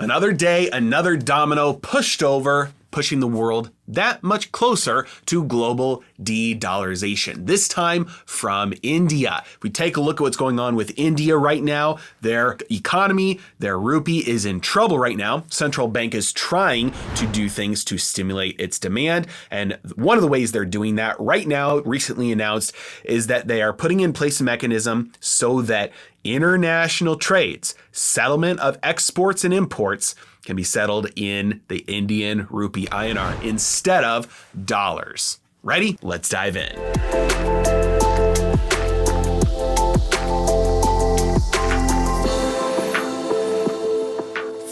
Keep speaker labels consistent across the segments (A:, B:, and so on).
A: Another day, another domino pushed over, pushing the world that much closer to global de-dollarization, this time from India. If we take a look at what's going on with India right now, their economy, their rupee is in trouble right now. Central bank is trying to do things to stimulate its demand. And one of the ways they're doing that right now, recently announced, is that they are putting in place a mechanism so that international trades, settlement of exports and imports, can be settled in the Indian Rupee INR instead of dollars. Ready? Let's dive in.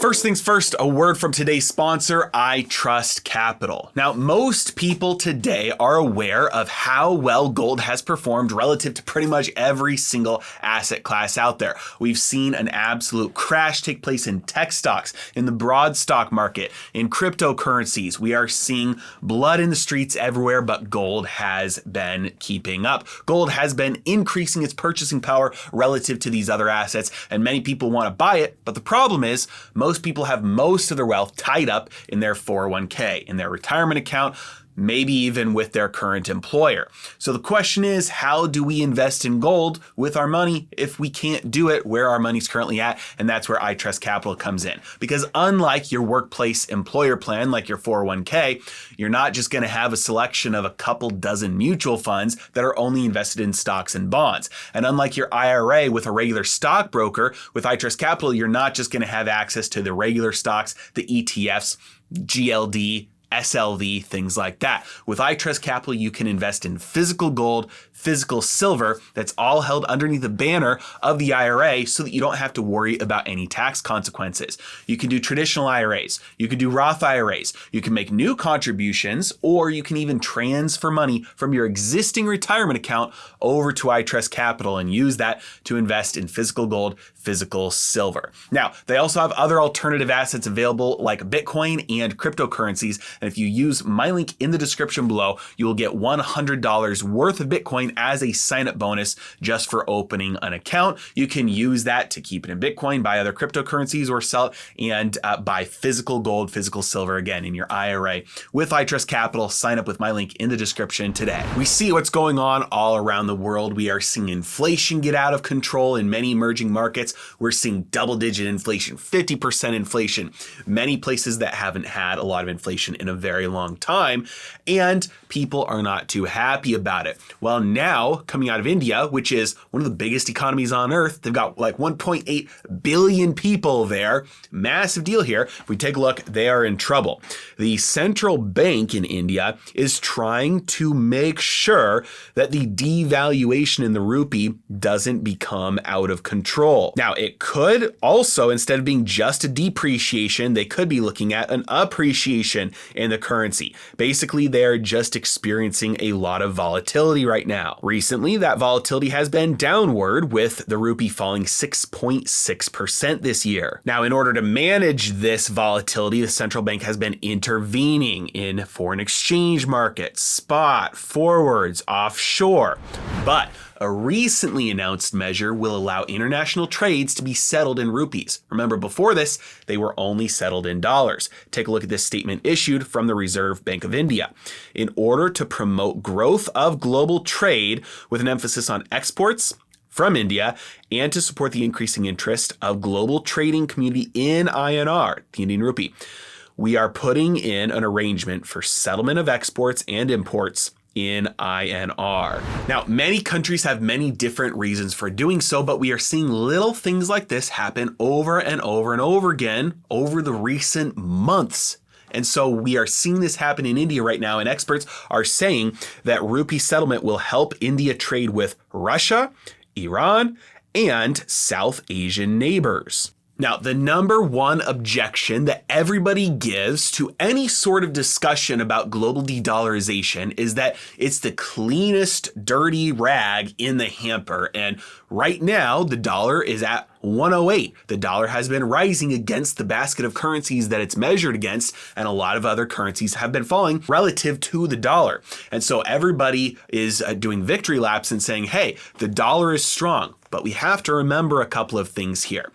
A: First things first, a word from today's sponsor, iTrust Capital. Now, most people today are aware of how well gold has performed relative to pretty much every single asset class out there. We've seen an absolute crash take place in tech stocks, in the broad stock market, in cryptocurrencies. We are seeing blood in the streets everywhere, but gold has been keeping up. Gold has been increasing its purchasing power relative to these other assets, and many people want to buy it, but the problem is most people have most of their wealth tied up in their 401k, in their retirement account, maybe even with their current employer. So the question is, how do we invest in gold with our money if we can't do it where our money's currently at? And that's where iTrust Capital comes in. Because unlike your workplace employer plan, like your 401k, you're not just going to have a selection of a couple dozen mutual funds that are only invested in stocks and bonds. And unlike your IRA with a regular stockbroker, with iTrust Capital, you're not just going to have access to the regular stocks, the ETFs, GLD, SLV, things like that. With iTrust Capital, you can invest in physical gold, physical silver, that's all held underneath the banner of the IRA so that you don't have to worry about any tax consequences. You can do traditional IRAs, you can do Roth IRAs, you can make new contributions, or you can even transfer money from your existing retirement account over to iTrust Capital and use that to invest in physical gold, physical silver. Now, they also have other alternative assets available like Bitcoin and cryptocurrencies. And if you use my link in the description below, you will get $100 worth of Bitcoin as a sign-up bonus just for opening an account. You can use that to keep it in Bitcoin, buy other cryptocurrencies, or sell it and buy physical gold, physical silver again in your IRA. With iTrust Capital, sign up with my link in the description today. We see what's going on all around the world. We are seeing inflation get out of control in many emerging markets. We're seeing double-digit inflation, 50% inflation, many places that haven't had a lot of inflation in a very long time, and people are not too happy about it. Well, now, coming out of India, which is one of the biggest economies on earth, they've got like 1.8 billion people there, massive deal here. If we take a look, they are in trouble. The central bank in India is trying to make sure that the devaluation in the rupee doesn't become out of control. Now, it could also, instead of being just a depreciation, they could be looking at an appreciation in the currency. Basically, they're just experiencing a lot of volatility right now. Recently, that volatility has been downward, with the rupee falling 6.6% this year. Now, in order to manage this volatility, the central bank has been intervening in foreign exchange markets, spot, forwards, offshore. But a recently announced measure will allow international trades to be settled in rupees. Remember, before this, they were only settled in dollars. Take a look at this statement issued from the Reserve Bank of India. In order to promote growth of global trade with an emphasis on exports from India and to support the increasing interest of global trading community in INR, the Indian Rupee, we are putting in an arrangement for settlement of exports and imports in INR. Now, many countries have many different reasons for doing so, but we are seeing little things like this happen over and over and over again over the recent months. And so we are seeing this happen in India right now, and experts are saying that rupee settlement will help India trade with Russia, Iran, and South Asian neighbors. Now, the number one objection that everybody gives to any sort of discussion about global de-dollarization is that it's the cleanest dirty rag in the hamper. And right now, the dollar is at 108. The dollar has been rising against the basket of currencies that it's measured against, and a lot of other currencies have been falling relative to the dollar. And so everybody is doing victory laps and saying, hey, the dollar is strong. But we have to remember a couple of things here.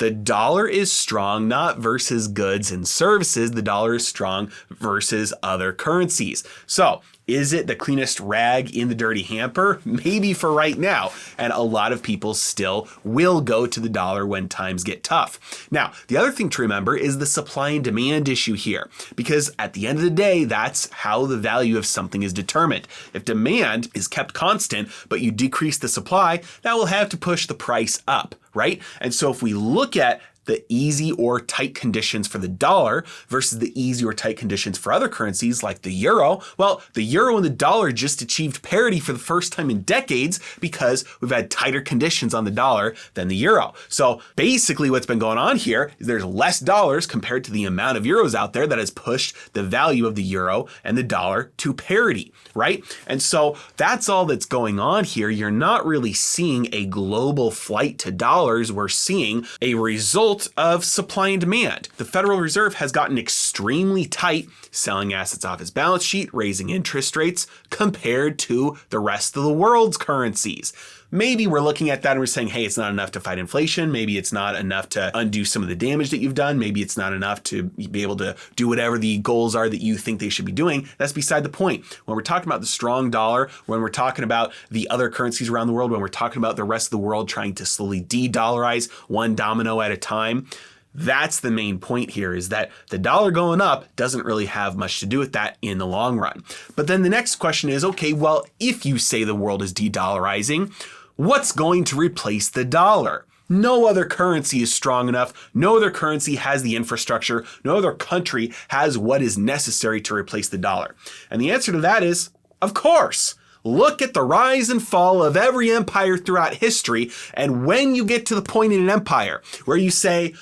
A: The dollar is strong not versus goods and services. The dollar is strong versus other currencies. So is it the cleanest rag in the dirty hamper? Maybe for right now. And a lot of people still will go to the dollar when times get tough. Now, the other thing to remember is the supply and demand issue here, because at the end of the day, that's how the value of something is determined. If demand is kept constant, but you decrease the supply, that will have to push the price up, right? And so if we look at the easy or tight conditions for the dollar versus the easy or tight conditions for other currencies like the euro, well, the euro and the dollar just achieved parity for the first time in decades because we've had tighter conditions on the dollar than the euro. So basically what's been going on here is there's less dollars compared to the amount of euros out there that has pushed the value of the euro and the dollar to parity, right? And so that's all that's going on here. You're not really seeing a global flight to dollars. We're seeing a result of supply and demand. The Federal Reserve has gotten extremely tight, selling assets off its balance sheet, raising interest rates compared to the rest of the world's currencies. Maybe we're looking at that and we're saying, hey, it's not enough to fight inflation. Maybe it's not enough to undo some of the damage that you've done. Maybe it's not enough to be able to do whatever the goals are that you think they should be doing. That's beside the point. When we're talking about the strong dollar, when we're talking about the other currencies around the world, when we're talking about the rest of the world trying to slowly de-dollarize one domino at a time, that's the main point here, is that the dollar going up doesn't really have much to do with that in the long run. But then the next question is, okay, well, if you say the world is de-dollarizing, what's going to replace the dollar? No other currency is strong enough. No other currency has the infrastructure. No other country has what is necessary to replace the dollar. And the answer to that is, of course. Look at the rise and fall of every empire throughout history. And when you get to the point in an empire where you say,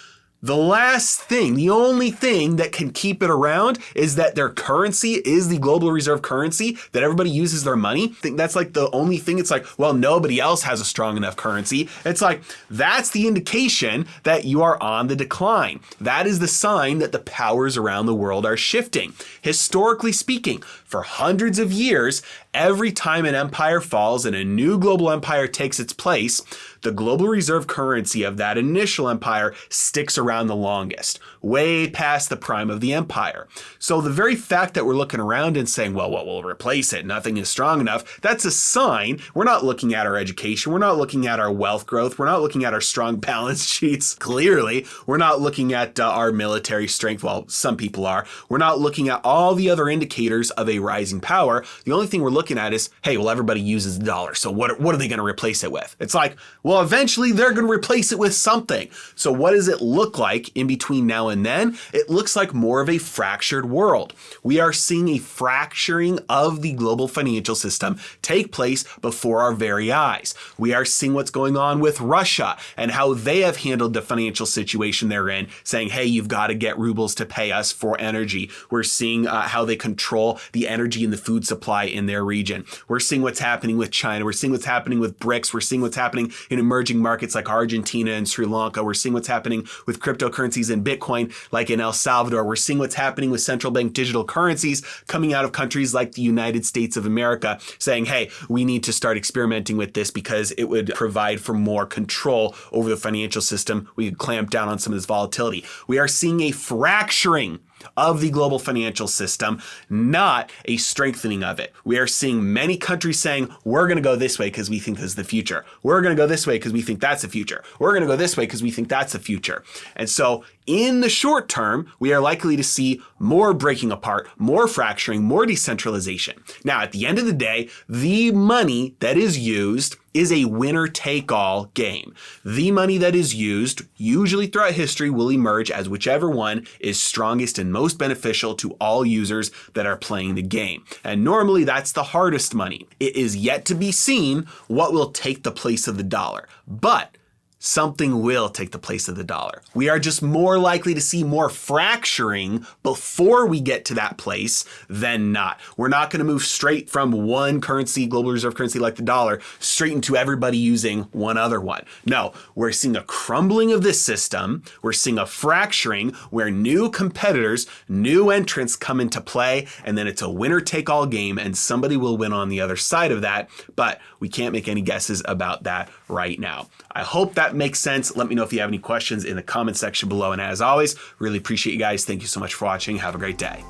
A: the last thing, the only thing that can keep it around is that their currency is the global reserve currency, that everybody uses their money. I think that's like the only thing. It's like, well, nobody else has a strong enough currency. It's like, that's the indication that you are on the decline. That is the sign that the powers around the world are shifting. Historically speaking, for hundreds of years, every time an empire falls and a new global empire takes its place, the global reserve currency of that initial empire sticks around the longest, way past the prime of the empire. So the very fact that we're looking around and saying, well, what will replace it? Nothing is strong enough. That's a sign. We're not looking at our education. We're not looking at our wealth growth. We're not looking at our strong balance sheets. Clearly, we're not looking at our military strength. Well, some people are. We're not looking at all the other indicators of a rising power. The only thing we're looking at is, hey, well, everybody uses the dollar. So what are they going to replace it with? It's like, well, eventually they're going to replace it with something. So what does it look like in between now and then? It looks like more of a fractured world. We are seeing a fracturing of the global financial system take place before our very eyes. We are seeing what's going on with Russia and how they have handled the financial situation they're in, saying, hey, you've got to get rubles to pay us for energy. We're seeing how they control the energy and the food supply in their region. We're seeing what's happening with China. We're seeing what's happening with BRICS. We're seeing what's happening in emerging markets like Argentina and Sri Lanka. We're seeing what's happening with cryptocurrencies and Bitcoin like in El Salvador. We're seeing what's happening with central bank digital currencies coming out of countries like the United States of America, saying, hey, we need to start experimenting with this because it would provide for more control over the financial system. We could clamp down on some of this volatility. We are seeing a fracturing of the global financial system, not a strengthening of it. We are seeing many countries saying, we're going to go this way because we think this is the future. We're going to go this way because we think that's the future. We're going to go this way because we think that's the future. And so in the short term, we are likely to see more breaking apart, more fracturing, more decentralization. Now, at the end of the day, the money that is used is a winner-take-all game. The money that is used, usually throughout history, will emerge as whichever one is strongest and most beneficial to all users that are playing the game. And normally that's the hardest money. It is yet to be seen what will take the place of the dollar. But something will take the place of the dollar. We are just more likely to see more fracturing before we get to that place than not. We're not going to move straight from one currency, global reserve currency like the dollar, straight into everybody using one other one. No, we're seeing a crumbling of this system. We're seeing a fracturing where new competitors, new entrants come into play, and then it's a winner-take-all game, and somebody will win on the other side of that, but we can't make any guesses about that right now. I hope that that makes sense. Let me know if you have any questions in the comment section below. And as always, really appreciate you guys. Thank you so much for watching. Have a great day.